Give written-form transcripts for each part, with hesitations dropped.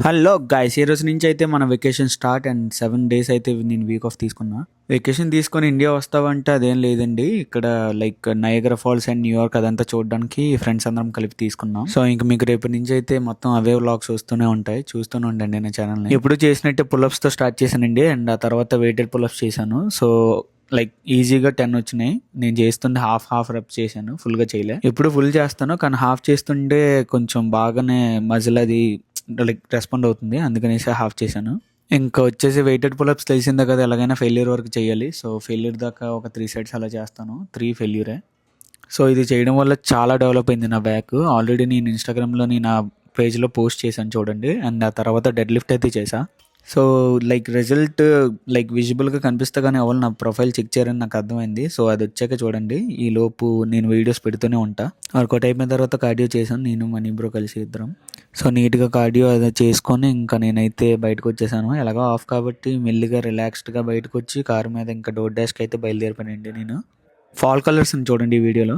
Hello guys, ఈ రోజు నుంచి అయితే మన వెకేషన్ స్టార్ట్ అండ్ 7 days అయితే నేను వీక్ ఆఫ్ తీసుకున్నా. వెకేషన్ తీసుకొని ఇండియా వస్తావంటే అదేం లేదండి. ఇక్కడ like Niagara falls and New York అదంతా చూడడానికి ఫ్రెండ్స్ అందరం కలిపి తీసుకున్నాం. సో ఇంక మీకు రేపటి నుంచి అయితే మొత్తం అవే వ్లాగ్స్ వస్తూనే ఉంటాయి, చూస్తూనే ఉండండి నా ఛానల్ని. ఎప్పుడు చేసినట్టే పుల్అప్స్ తో స్టార్ట్ చేశానండి అండ్ ఆ తర్వాత వెయిటెడ్ పుల్అప్స్ చేశాను. సో లైక్ ఈజీగా 10 వచ్చినాయి. నేను చేస్తుండే హాఫ్ రెప్స్ చేశాను, ఫుల్గా చేయలే. ఎప్పుడు ఫుల్ చేస్తాను కానీ హాఫ్ చేస్తుంటే కొంచెం బాగానే మజిల్ అది లైక్ రెస్పాండ్ అవుతుంది, అందుకనేసి హాఫ్ చేశాను. ఇంకా వచ్చేసి వెయిటెడ్ పుల్అప్స్ తెలిసిందే కదా, ఎలాగైనా ఫెయిల్యూర్ వరకు చేయాలి. సో ఫెయిల్యూర్ దాకా ఒక 3 sets అలా చేస్తాను, 3 ఫెయిల్యూరే. సో ఇది చేయడం వల్ల చాలా డెవలప్ అయింది నా బ్యాక్. ఆల్రెడీ నేను ఇన్స్టాగ్రామ్లోని నా పేజ్లో పోస్ట్ చేశాను చూడండి. అండ్ ఆ తర్వాత డెడ్ లిఫ్ట్ అయితే చేశా. సో లైక్ రిజల్ట్ లైక్ విజిబుల్గా కనిపిస్తే కానీ ఎవరు నా ప్రొఫైల్ చెక్ చేయరని నాకు అర్థమైంది. సో అది వచ్చాక చూడండి, ఈ లోపు నేను వీడియోస్ పెడుతూనే ఉంటా. వర్కౌట్ అయిపోయిన తర్వాత కార్డియో చేశాను, నేను మనీ బ్రో కలిసి ఇద్దరం. సో నీట్గా కార్డియో అది చేసుకొని ఇంకా నేనైతే బయటకు వచ్చేసాను. ఎలాగో ఆఫ్ కాబట్టి మెల్లిగా రిలాక్స్డ్గా బయటకు వచ్చి కారు మీద ఇంకా డోర్ డాష్కి అయితే బయలుదేరిపోయానండి నేను. ఫాల్ కలర్స్ చూడండి ఈ వీడియోలో.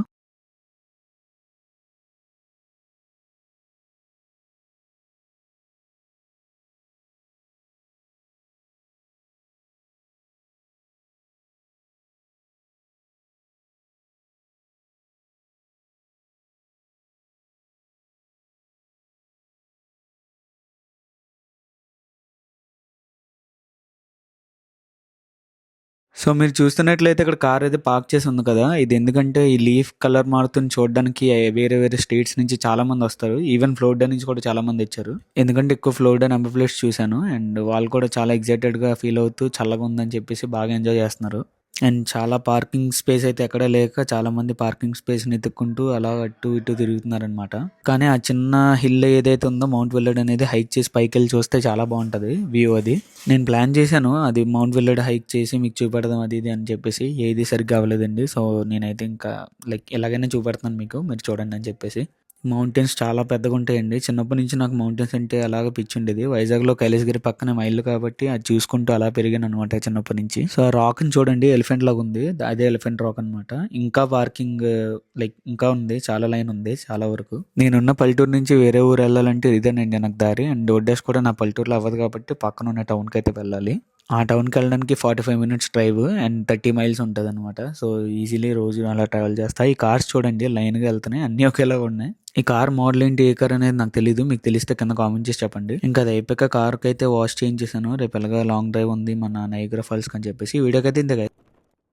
సో మీరు చూస్తున్నట్లయితే ఇక్కడ కార్ అయితే పార్క్ చేసి ఉంది కదా, ఇది ఎందుకంటే ఈ లీఫ్ కలర్ మారుతుంది చూడడానికి వేరే వేరే స్టేట్స్ నుంచి చాలా మంది వస్తారు. ఈవెన్ ఫ్లోరిడా నుంచి కూడా చాలా మంది వచ్చారు, ఎందుకంటే ఎక్కువ ఫ్లోరిడా నెంబర్ ప్లేట్స్ చూశాను. అండ్ వాళ్ళు కూడా చాలా ఎక్సైటెడ్గా ఫీల్ అవుతూ చల్లగా ఉందని చెప్పేసి బాగా ఎంజాయ్ చేస్తున్నారు. అండ్ చాలా పార్కింగ్ స్పేస్ అయితే ఎక్కడ లేక చాలా మంది పార్కింగ్ స్పేస్ని ఎత్తుక్కుంటూ అలా అటు ఇటు తిరుగుతున్నారనమాట. కానీ ఆ చిన్న హిల్ ఏదైతే ఉందో మౌంట్ వెల్లడ్ అనేది హైక్ చేసి పైకి వెళ్ళి చూస్తే చాలా బాగుంటుంది వ్యూ. అది నేను ప్లాన్ చేశాను, అది మౌంట్ వెల్లడ్ హైక్ చేసి మీకు చూపెడదాం అది ఇది అని చెప్పేసి, ఏది సరిగ్గా అవ్వలేదండి. సో నేనైతే ఇంకా లైక్ ఎలాగైనా చూపెడతాను మీకు, మీరు చూడండి అని చెప్పేసి. మౌంటైన్స్ చాలా పెద్దగా ఉంటాయండి. చిన్నప్పటి నుంచి నాకు మౌంటైన్స్ అంటే అలాగ పిచ్చి ఉండేది. వైజాగ్లో కైలాసగిరి పక్కనే మా ఇల్లు కాబట్టి అది చూసుకుంటూ అలా పెరిగాను అనమాట చిన్నప్పటి నుంచి. సో ఆ రాక్ని చూడండి, ఎలిఫెంట్ లాగా ఉంది, అదే ఎలిఫెంట్ రాక్ అనమాట. ఇంకా పార్కింగ్ లైక్ ఇంకా ఉంది, చాలా లైన్ ఉంది చాలా వరకు. నేనున్న పల్లెటూరు నుంచి వేరే ఊరు వెళ్ళాలంటే ఇదేనండి నాకు దారి. అండ్ డోర్డాష్ కూడా నా పల్లెటూరులో అవ్వదు కాబట్టి పక్కన ఉన్న టౌన్కి అయితే వెళ్ళాలి. ఆ టౌన్కి వెళ్ళడానికి 45 minutes డ్రైవ్ అండ్ 30 miles ఉంటుంది అనమాట. సో ఈజీలీ రోజు అలా ట్రావెల్ చేస్తా. ఈ కార్స్ చూడండి లైన్గా వెళ్తున్నాయి, అన్నీ ఒకేలాగా ఉన్నాయి. ఈ కార్ మోడల్ ఏంటి, ఏ కార్ అనేది నాకు తెలియదు, మీకు తెలిస్తే కింద కామెంట్ చేసి చెప్పండి. ఇంకా అది అయిపోయాక కార్కి అయితే వాష్ చేయించేసాను. రేపు ఎలాగా లాంగ్ డ్రైవ్ ఉంది మన నయగరా ఫాల్స్ అని చెప్పేసి. ఈ వీడియోకి అయితే ఇంతే.